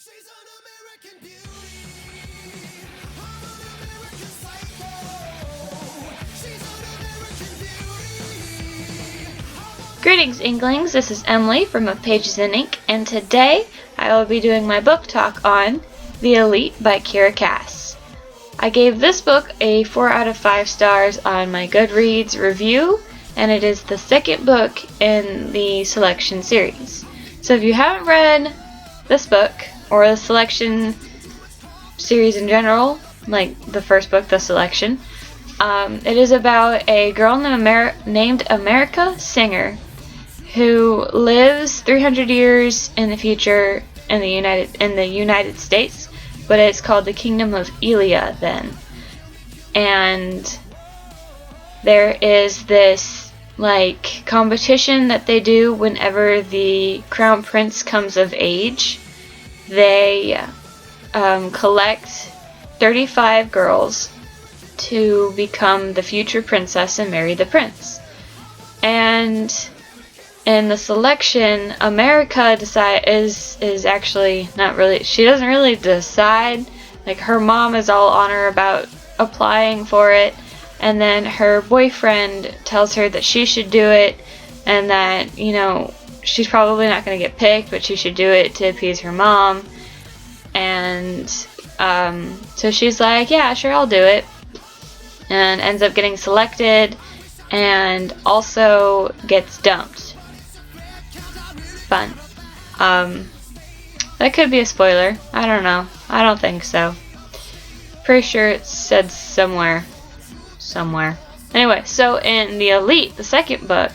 She's an American beauty, an American psycho. She's an American beauty. Greetings, Inklings. This is Emily from Of Pages in Ink, and today I will be doing my book talk on The Elite by Kira Cass. I gave this book a 4 out of 5 stars on my Goodreads review, and it is the second book in the Selection series. So if you haven't read this book, or the Selection series in general, like the first book, The Selection, it is about a girl named America Singer who lives 300 years in the future in the United States, but it's called the Kingdom of Illea then. And there is this like competition that they do whenever the crown prince comes of age. They collect 35 girls to become the future princess and marry the prince. And in the selection, America is actually not really, she doesn't really decide. Like, her mom is all on her about applying for it, and then her boyfriend tells her that she should do it, and that, you know, she's probably not going to get picked, but she should do it to appease her mom. And so she's like, yeah, sure, I'll do it, and ends up getting selected and also gets dumped. Fun. That could be a spoiler. I don't know. I don't think so. Pretty sure it said somewhere. Anyway, so in The Elite, the second book,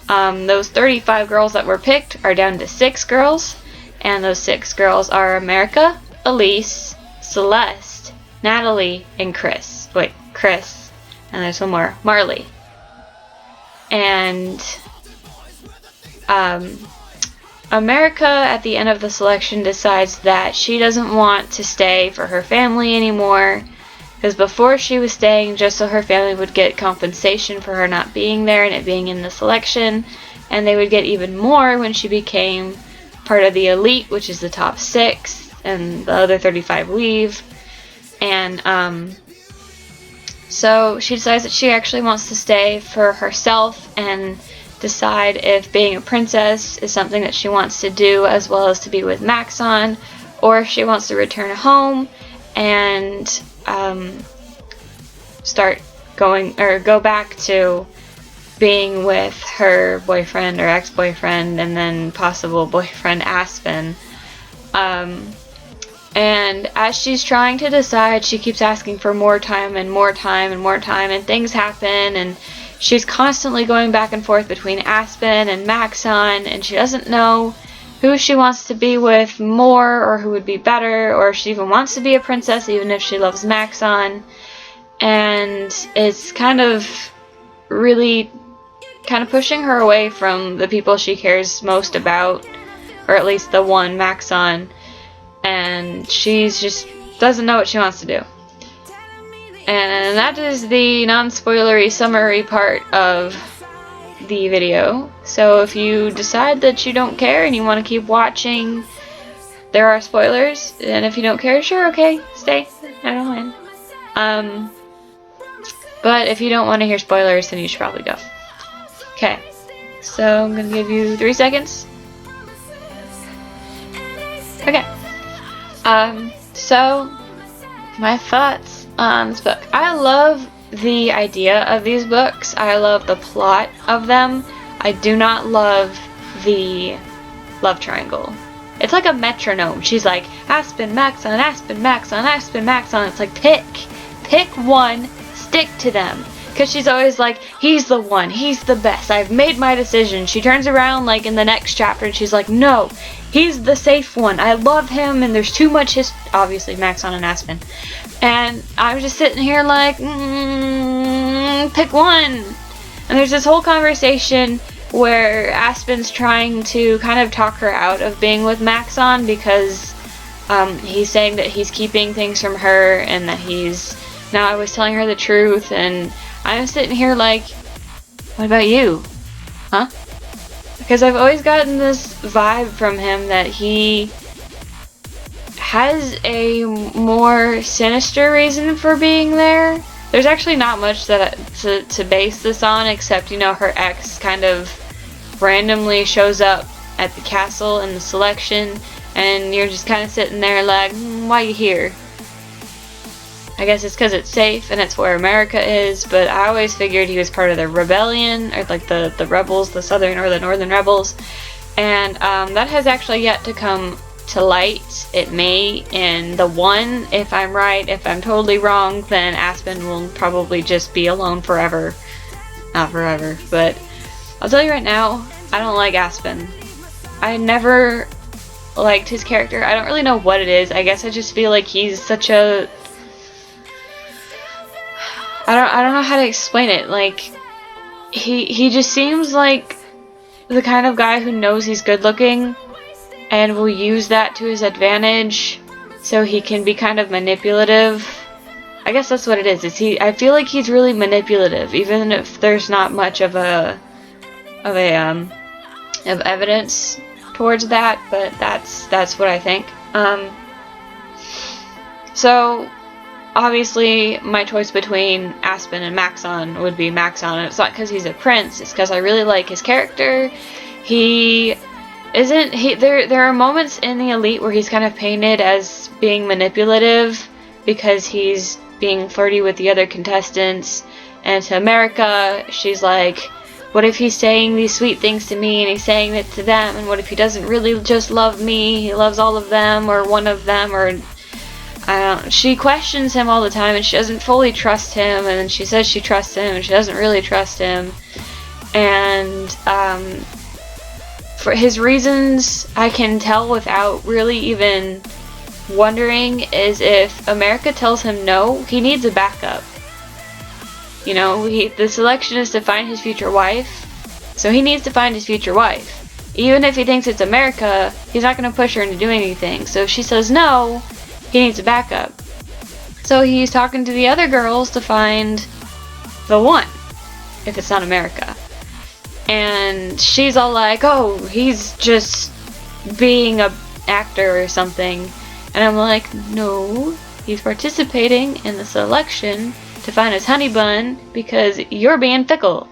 those 35 girls that were picked are down to 6 girls, and those 6 girls are America, Elise, Celeste, Natalie, and Chris. Wait, Chris. And there's one more, Marley. And America, at the end of the selection, decides that she doesn't want to stay for her family anymore, because before she was staying just so her family would get compensation for her not being there and it being in the selection, and they would get even more when she became part of the elite, which is the top 6, and the other 35 leave. And so she decides that she actually wants to stay for herself and decide if being a princess is something that she wants to do, as well as to be with Maxon, or if she wants to return home and go back to being with her boyfriend or ex-boyfriend and then possible boyfriend Aspen. And as she's trying to decide, she keeps asking for more time and more time and more time, and things happen, and she's constantly going back and forth between Aspen and Maxon, and she doesn't know who she wants to be with more, or who would be better, or if she even wants to be a princess, even if she loves Maxon. And it's kind of really kind of pushing her away from the people she cares most about, or at least the one, Maxon. And she's just doesn't know what she wants to do. And that is the non-spoilery summary part of the video. So if you decide that you don't care and you want to keep watching, there are spoilers. And if you don't care, sure, okay, stay. I don't mind. But if you don't want to hear spoilers, then you should probably go. Okay, so I'm going to give you 3 seconds. Okay. So my thoughts on this book. I love the idea of these books. I love the plot of them. I do not love the love triangle. It's like a metronome. She's like, Aspen, Maxon, Aspen, Maxon, Aspen, Maxon. It's like, pick one, stick to them. Because she's always like, he's the one, he's the best, I've made my decision. She turns around like in the next chapter and she's like, no, he's the safe one, I love him, and there's too much obviously Maxon and Aspen. And I'm just sitting here like, pick one. And there's this whole conversation where Aspen's trying to kind of talk her out of being with Maxon, because he's saying that he's keeping things from her and that he's not always telling her the truth. And I'm sitting here like, what about you? Huh? Because I've always gotten this vibe from him that he has a more sinister reason for being there. There's actually not much to base this on, except, you know, her ex kind of randomly shows up at the castle in the selection, and you're just kind of sitting there like, why you here? I guess it's because it's safe and it's where America is, but I always figured he was part of the rebellion, or like the rebels, the southern or the northern rebels, and that has actually yet to come to light. It may in the one. If I'm right, if I'm totally wrong, then Aspen will probably just be alone forever. Not forever, but I'll tell you right now, I don't like Aspen. I never liked his character. I don't really know what it is. I guess I just feel like he's such a... I don't know how to explain it. Like, he just seems like the kind of guy who knows he's good looking and will use that to his advantage so he can be kind of manipulative. I guess that's what it is. I feel like he's really manipulative, even if there's not much of evidence towards that, but that's what I think. So obviously my choice between Aspen and Maxon would be Maxon, and it's not because he's a prince, it's because I really like his character. There are moments in the Elite where he's kind of painted as being manipulative because he's being flirty with the other contestants, and to America she's like, what if he's saying these sweet things to me and he's saying it to them, and what if he doesn't really just love me, he loves all of them or one of them, or she questions him all the time and she doesn't fully trust him, and then she says she trusts him and she doesn't really trust him, and for his reasons I can tell without really even wondering is if America tells him no, he needs a backup. You know, the selection is to find his future wife, so he needs to find his future wife. Even if he thinks it's America, he's not going to push her into doing anything. So if she says no, he needs a backup. So he's talking to the other girls to find the one, if it's not America. And she's all like, oh, he's just being an actor or something. And I'm like, no, he's participating in the selection to find his honey bun because you're being fickle.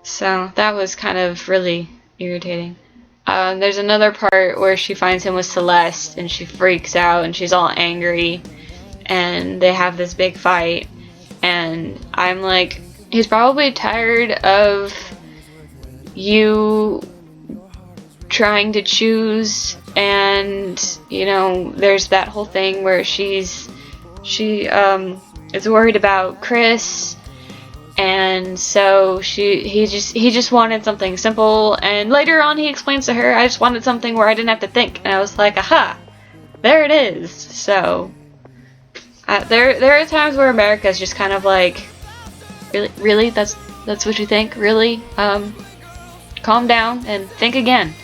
So that was kind of really irritating. There's another part where she finds him with Celeste and she freaks out and she's all angry and they have this big fight, and I'm like, he's probably tired of you trying to choose, and you know, there's that whole thing where she is worried about Chris, and so he just wanted something simple, and later on he explains to her, I just wanted something where I didn't have to think, and I was like, aha, there it is. So there are times where America's just kind of like, really that's what you think, really, calm down and think again.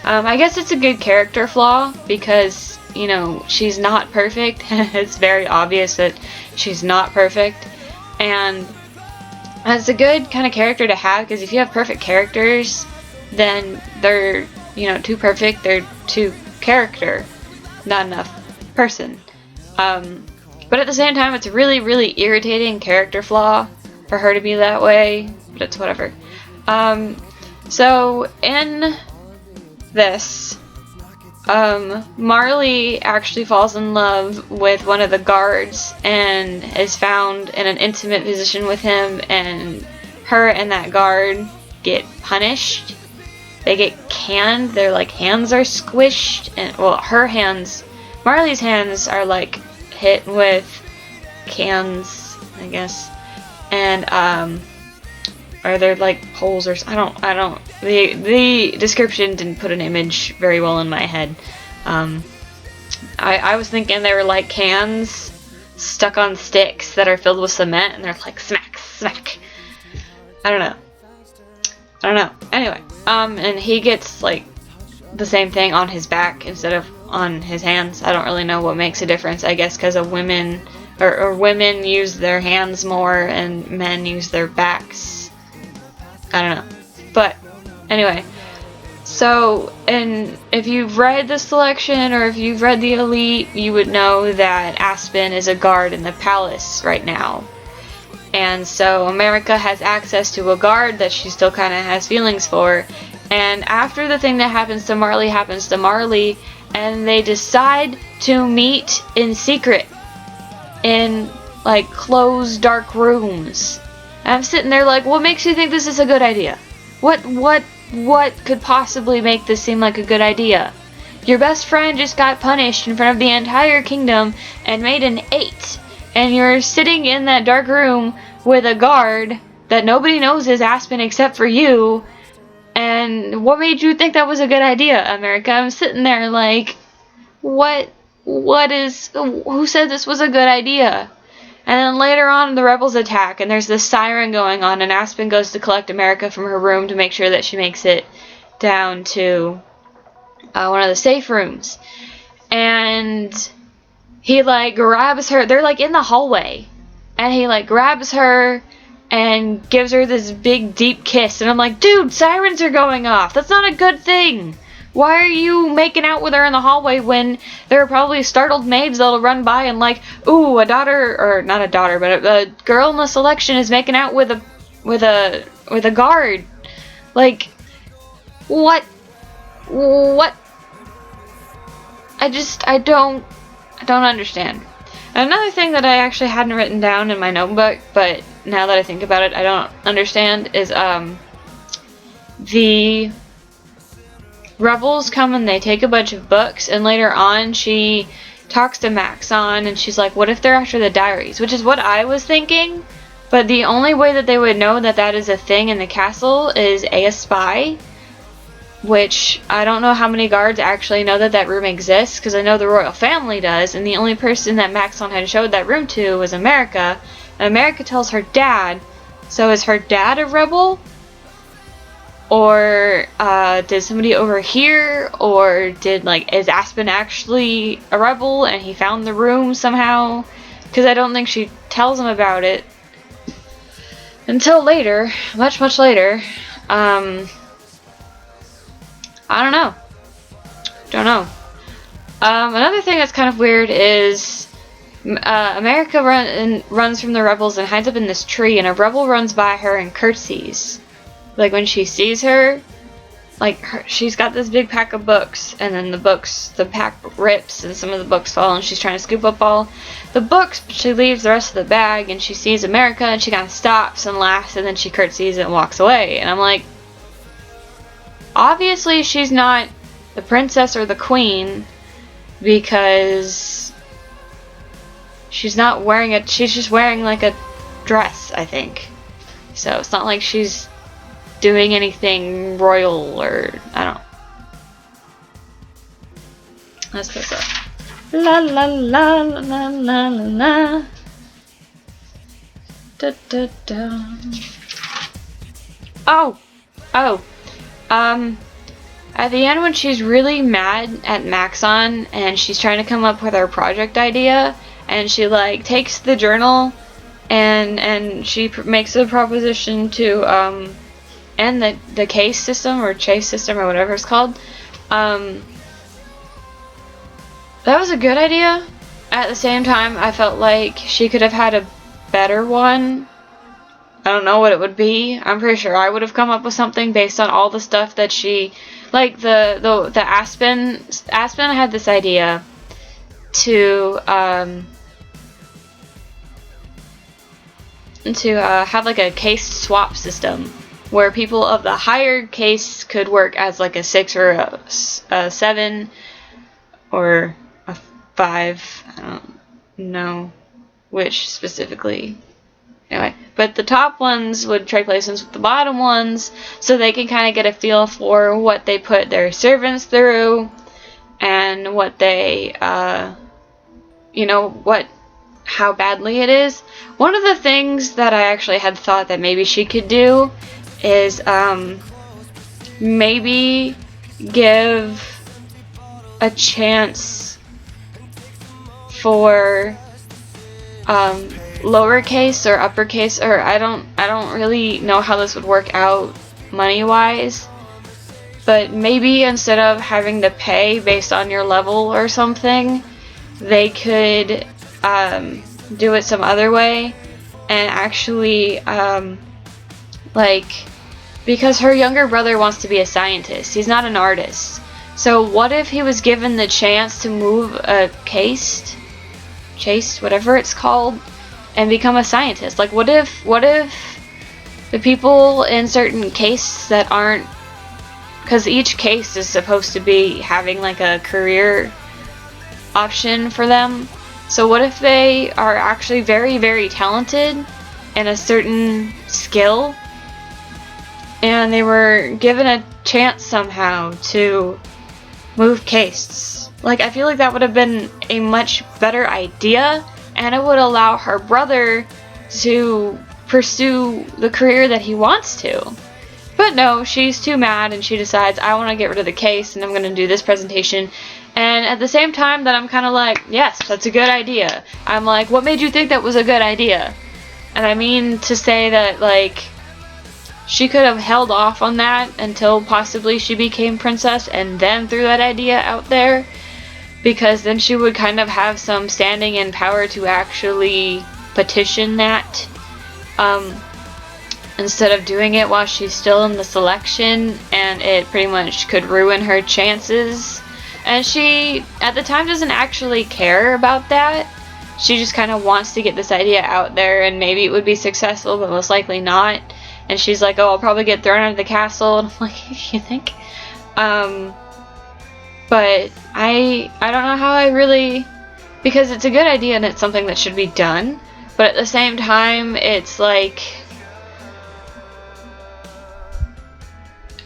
I guess it's a good character flaw because, you know, she's not perfect. It's very obvious that she's not perfect, and it's a good kind of character to have, because if you have perfect characters, then they're, you know, too perfect, they're too character, not enough person. But at the same time, it's a really, really irritating character flaw for her to be that way, but it's whatever. So in this, Marley actually falls in love with one of the guards and is found in an intimate position with him, and her and that guard get punished. They get canned, their like hands are squished, and well, her hands, Marley's hands are like hit with cans, I guess, and or they're like holes, or I don't. The description didn't put an image very well in my head. I was thinking they were like cans stuck on sticks that are filled with cement, and they're like smack, smack. I don't know. Anyway, and he gets like the same thing on his back instead of on his hands. I don't really know what makes a difference. I guess because of women, or women use their hands more and men use their backs. I don't know. But anyway, So, and if you've read the selection or if you've read the Elite, you would know that Aspen is a guard in the palace right now. And so America has access to a guard that she still kind of has feelings for. And after the thing that happens to Marley, and they decide to meet in secret in like closed dark rooms. And I'm sitting there like, what makes you think this is a good idea? What could possibly make this seem like a good idea? Your best friend just got punished in front of the entire kingdom and made an 8. And you're sitting in that dark room with a guard that nobody knows is Aspen except for you. And what made you think that was a good idea, America? I'm sitting there like, who said this was a good idea? And then later on, the rebels attack, and there's this siren going on, and Aspen goes to collect America from her room to make sure that she makes it down to one of the safe rooms. And he, like, grabs her. They're, like, in the hallway. And he, like, grabs her and gives her this big, deep kiss. And I'm like, dude, sirens are going off. That's not a good thing. Why are you making out with her in the hallway when there are probably startled maids that'll run by and like, ooh, a daughter, or not a daughter, but a girl in the selection is making out with a guard. Like, what? I don't understand. Another thing that I actually hadn't written down in my notebook, but now that I think about it, I don't understand, is the rebels come and they take a bunch of books, and later on she talks to Maxon and she's like, what if they're after the diaries? Which is what I was thinking, but the only way that they would know that that is a thing in the castle is a spy, which I don't know how many guards actually know that that room exists, because I know the royal family does, and the only person that Maxon had showed that room to was America, and America tells her dad. So is her dad a rebel? Or did somebody overhear? Or is Aspen actually a rebel and he found the room somehow? Because I don't think she tells him about it until later, much later. I don't know. Another thing that's kind of weird is America runs from the rebels and hides up in this tree, and a rebel runs by her and curtsies. Like when she sees her, she's got this big pack of books, and then the pack rips, and some of the books fall, and she's trying to scoop up all the books, but she leaves the rest of the bag, and she sees America, and she kind of stops and laughs, and then she curtsies and walks away. And I'm like, obviously she's not the princess or the queen, because she's not wearing she's just wearing like a dress, I think. So it's not like she's doing anything royal, or I don't know. Let's close up. La la la la la la la. Da da da. Oh. At the end, when she's really mad at Maxon and she's trying to come up with her project idea, and she like takes the journal and she makes a proposition to end the case system or chase system or whatever it's called. That was a good idea. At the same time, I felt like she could have had a better one. I don't know what it would be. I'm pretty sure I would have come up with something based on all the stuff that she, like the Aspen had this idea to have like a case swap system where people of the higher case could work as like a 6 or a 7 or a 5. I don't know which specifically. Anyway, but the top ones would trade places with the bottom ones, so they can kind of get a feel for what they put their servants through, and what they, how badly it is. One of the things that I actually had thought that maybe she could do is, maybe give a chance for, lowercase or uppercase, or I don't really know how this would work out money-wise, but maybe instead of having to pay based on your level or something, they could do it some other way and actually like, because her younger brother wants to be a scientist. He's not an artist. So what if he was given the chance to move a chase, whatever it's called, and become a scientist? Like, what if the people in certain cases that aren't, because each case is supposed to be having like a career option for them. So what if they are actually very, very talented in a certain skill, and they were given a chance somehow to move castes? Like, I feel like that would have been a much better idea, and it would allow her brother to pursue the career that he wants to. But no, she's too mad, and she decides, I want to get rid of the case, and I'm going to do this presentation. And at the same time that I'm kind of like, yes, that's a good idea, I'm like, what made you think that was a good idea? And I mean to say that, like, she could have held off on that until possibly she became princess and then threw that idea out there, because then she would kind of have some standing and power to actually petition that, instead of doing it while she's still in the selection, and it pretty much could ruin her chances. And she, at the time, doesn't actually care about that. She just kind of wants to get this idea out there, and maybe it would be successful, but most likely not. And she's like, oh, I'll probably get thrown out of the castle. And I'm like, you think? But I don't know how I really, because it's a good idea and it's something that should be done, but at the same time, it's like,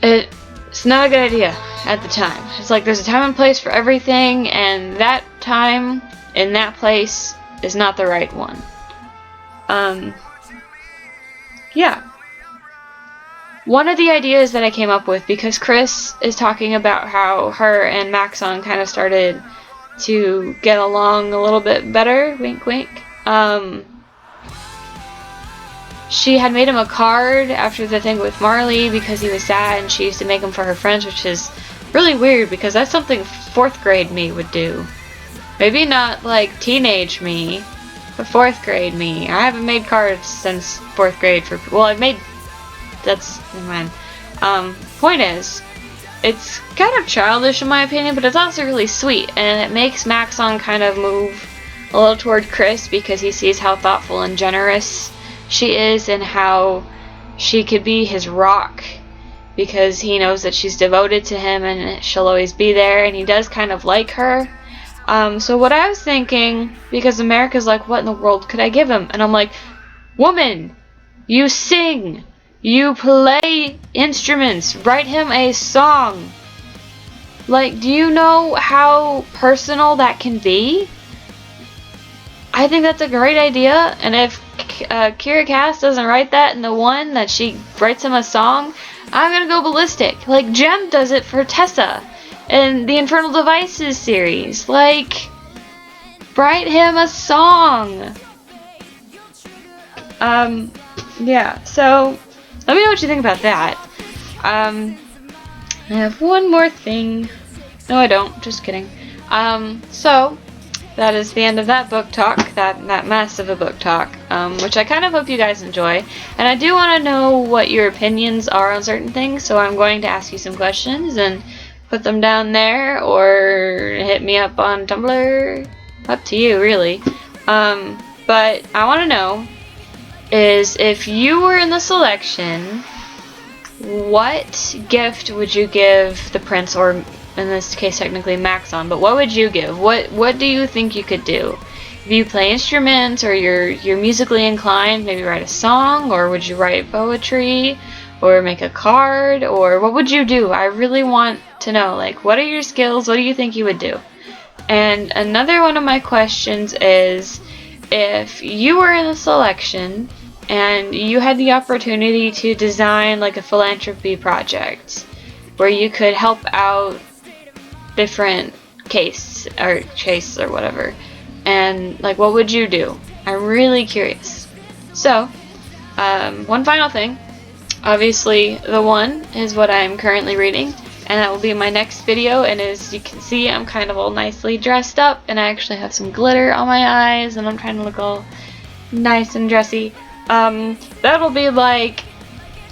it's not a good idea at the time. It's like there's a time and place for everything, and that time in that place is not the right one. Yeah. One of the ideas that I came up with, because Chris is talking about how her and Maxon kind of started to get along a little bit better, wink wink, she had made him a card after the thing with Marley because he was sad, and she used to make them for her friends, which is really weird because that's something 4th grade me would do. Maybe not like teenage me, but 4th grade me. I haven't made cards since 4th grade for, well, I've made, that's, never mind. Point is, it's kind of childish in my opinion, but it's also really sweet, and it makes Maxon kind of move a little toward Chris because he sees how thoughtful and generous she is, and how she could be his rock because he knows that she's devoted to him and she'll always be there, and he does kind of like her. So what I was thinking, because America's like, what in the world could I give him? And I'm like, woman, you sing, you play instruments, write him a song. Like, do you know how personal that can be? I think that's a great idea, and if Kira Cass doesn't write that in the one that she writes him a song, I'm gonna go ballistic. Like, Jem does it for Tessa in the Infernal Devices series. Like, write him a song. Yeah, so let me know what you think about that. I have one more thing. No, I don't. Just kidding. So that is the end of that book talk, that mess of a book talk, which I kind of hope you guys enjoy. And I do want to know what your opinions are on certain things, so I'm going to ask you some questions and put them down there, or hit me up on Tumblr. Up to you, really. But I want to know is, if you were in the selection, what gift would you give the prince, or in this case technically Maxon, but what would you give? What do you think you could do? If you play instruments, or you're musically inclined, maybe write a song, or would you write poetry, or make a card, or what would you do? I really want to know, like, what are your skills? What do you think you would do? And another one of my questions is, if you were in the selection and you had the opportunity to design like a philanthropy project where you could help out different case or chase or whatever, and like, what would you do? I'm really curious. So one final thing, obviously the one is what I'm currently reading, and that will be my next video. And as you can see, I'm kind of all nicely dressed up, and I actually have some glitter on my eyes, and I'm trying to look all nice and dressy. That'll be like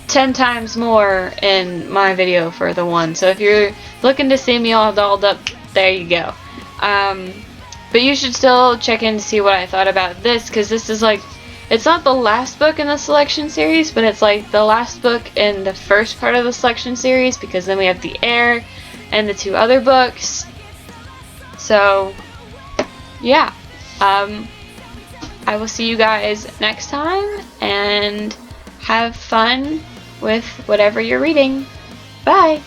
10 times more in my video for the one, so if you're looking to see me all dolled up, there you go. But you should still check in to see what I thought about this, because this is like, it's not the last book in the selection series, but it's like the last book in the first part of the selection series, because then we have the heir and the 2 other books. So yeah, I will see you guys next time, and have fun with whatever you're reading. Bye!